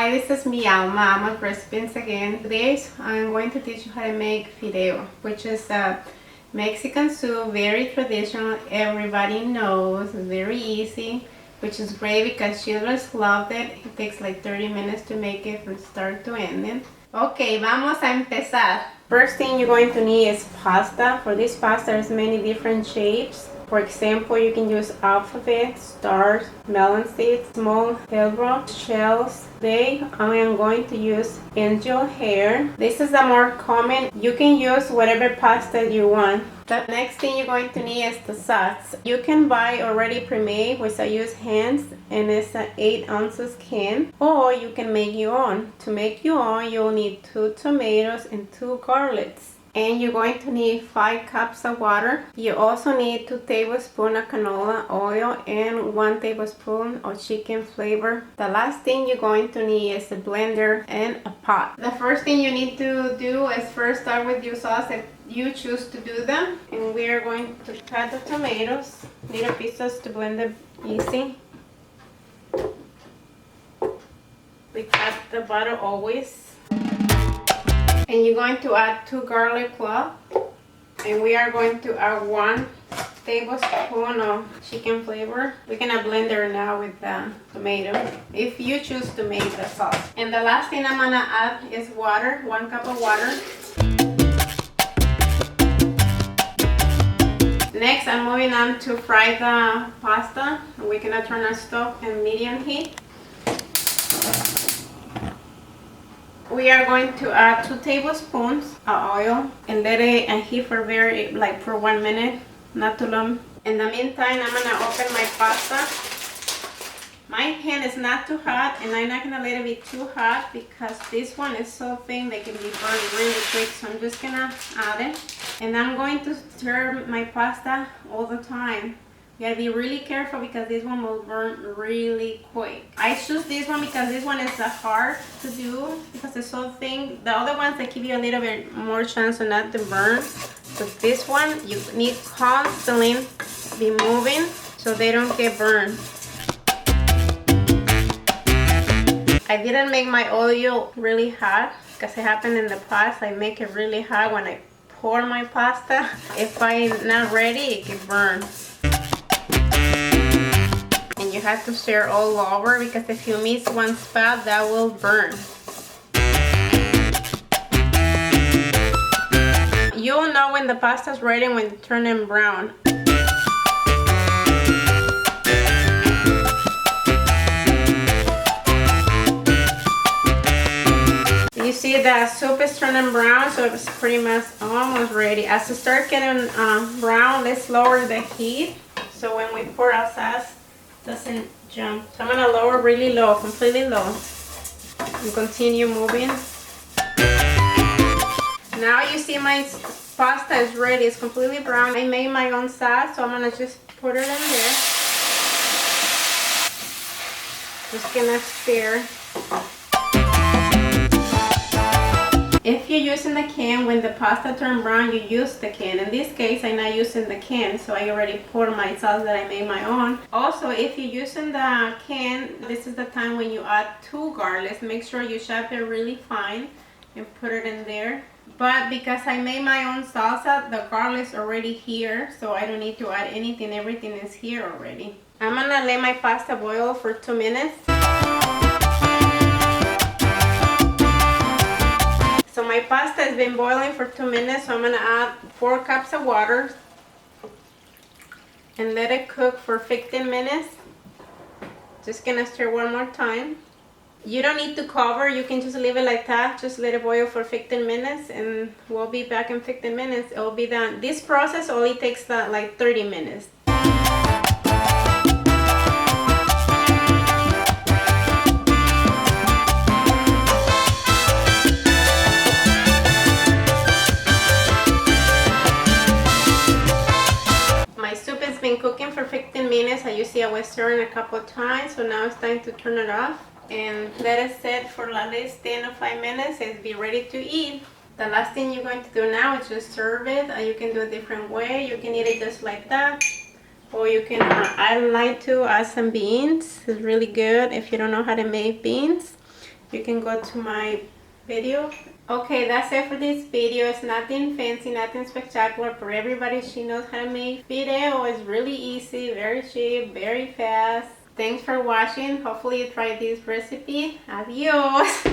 Hi, this is me, Alma, AlmasRecipes again. Today I'm going to teach you how to make Fideo, which is a Mexican soup, very traditional, everybody knows, it's very easy, which is great because children love it. It takes like 30 minutes to make it from start to end. Okay, vamos a empezar. First thing you're going to need is pasta. For this pasta, there's many different shapes. For example, you can use alphabet, stars, melon seeds, small hilbrook shells. Today, I am going to use angel hair. This is the more common. You can use whatever pasta you want. The next thing you're going to need is the sauce. You can buy already pre-made, which I use hands, and it's an 8 ounces can, or you can make your own. To make your own, you'll need 2 tomatoes and 2 garlics. And you're going to need 5 cups of water. You also need 2 tablespoons of canola oil and 1 tablespoon of chicken flavor. The last thing you're going to need is a blender and a pot. The first thing you need to do is first start with your sauce if you choose to do them. And we are going to cut the tomatoes, little pieces to blend them easy. We cut the butter always. And you're going to add 2 garlic cloves, and we are going to add 1 tablespoon of chicken flavor. We're gonna blend it now with the tomato if you choose to make the sauce. And the last thing I'm gonna add is water, 1 cup of water. Next, I'm moving on to fry the pasta. We're gonna turn our stove in medium heat. We are going to add 2 tablespoons of oil and let it heat for for 1 minute, not too long. In the meantime, I'm gonna open my pasta. My pan is not too hot, and I'm not gonna let it be too hot because this one is so thin they can be burned really quick. So I'm just gonna add it, and I'm going to stir my pasta all the time. You gotta be really careful because this one will burn really quick. I choose this one because this one is hard to do because it's so thin. The other ones, they give you a little bit more chance of not to burn. So this one, you need constantly be moving so they don't get burned. I didn't make my oil really hot because it happened in the past. I make it really hot when I pour my pasta. If I'm not ready, it can burn. You have to stir all over because if you miss one spot, that will burn. You'll know when the pasta is ready when you turn it brown. You see the soup is turning brown, so it's pretty much almost ready. As it starts getting brown, let's lower the heat so when we pour our sauce, doesn't jump. So I'm gonna lower really low, completely low, and continue moving. Now you see my pasta is ready. It's completely brown. I made my own sauce, so I'm gonna just put it in there. Just gonna stir. If you're using the can, when the pasta turns brown, you use the can. In this case, I'm not using the can, so I already poured my sauce that I made my own. Also, if you're using the can, this is the time when you add 2 garlics. Make sure you chop it really fine and put it in there. But because I made my own salsa, the garlic's already here, so I don't need to add anything. Everything is here already. I'm gonna let my pasta boil for 2 minutes. So my pasta has been boiling for 2 minutes, so I'm gonna add 4 cups of water and let it cook for 15 minutes. Just gonna stir one more time. You don't need to cover, you can just leave it like that. Just let it boil for 15 minutes and we'll be back in 15 minutes. It will be done. This process only takes like 30 minutes. Been cooking for 15 minutes. As you see, I was stirring a couple of times, so now it's time to turn it off and let it set for at least 10 or 5 minutes and be ready to eat. The last thing you're going to do now is just serve it. You can do a different way. You can eat it just like that, or you can I like to add some beans. It's really good if you don't know how to make beans. you can go to my video. Okay, that's it for this video. It's nothing fancy, nothing spectacular. For everybody, she knows how to make Fideo. It's really easy, very cheap, very fast. Thanks for watching. Hopefully you try this recipe. Adios.